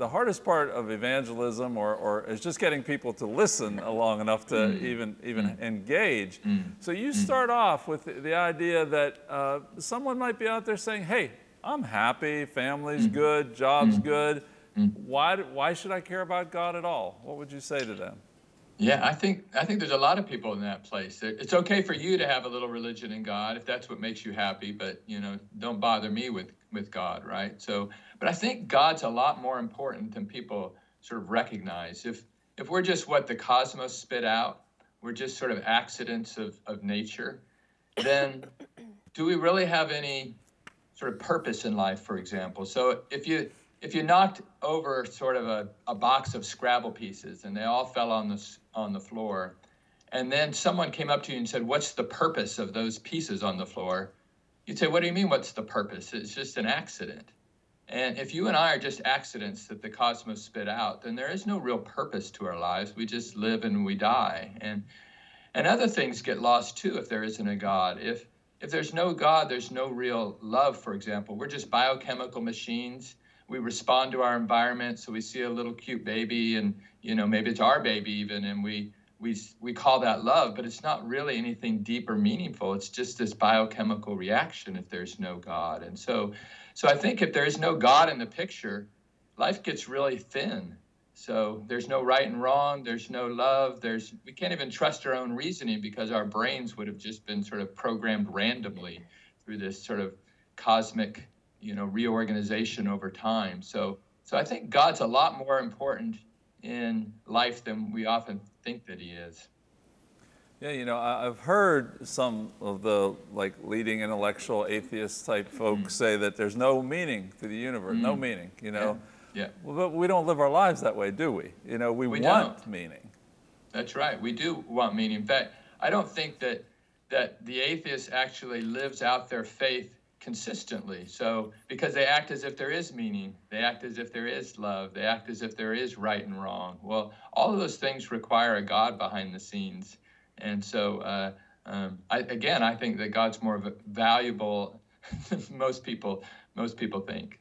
the hardest part of evangelism or is just getting people to listen long enough to even engage. So you start off with the idea that someone might be out there saying, hey, I'm happy, family's good, job's good. Why should I care about God at all? What would you say to them? Yeah, I think there's a lot of people in that place. It's okay for you to have a little religion in God if that's what makes you happy, but don't bother me with God, right? So, but I think God's a lot more important than people sort of recognize. If we're just what the cosmos spit out, we're just sort of accidents of nature, then do we really have any sort of purpose in life, for example? So if you knocked over sort of a box of Scrabble pieces and they all fell on the floor, and then someone came up to you and said, "What's the purpose of those pieces on the floor?" You'd say, "What do you mean, what's the purpose? It's just an accident." And if you and I are just accidents that the cosmos spit out, then there is no real purpose to our lives. We just live and we die. And other things get lost too if there isn't a God. If there's no God, there's no real love, for example. We're just biochemical machines. We respond to our environment. So we see a little cute baby and, maybe it's our baby even, and we call that love, but it's not really anything deep or meaningful. It's just this biochemical reaction if there's no God. And so I think if there is no God in the picture, life gets really thin. So there's no right and wrong. There's no love. We can't even trust our own reasoning because our brains would have just been sort of programmed randomly through this sort of cosmic, reorganization over time. So I think God's a lot more important in life than we often think that he is. Yeah, I've heard some of the leading intellectual atheist type folks say that there's no meaning to the universe, no meaning, Yeah. Well, but we don't live our lives that way, do we? We want don't. meaning. That's right. We do want meaning. In fact, I don't think that the atheist actually lives out their faith consistently. So because they act as if there is meaning, they act as if there is love, they act as if there is right and wrong. Well, all of those things require a God behind the scenes. And so, I think that God's more valuable than most people think.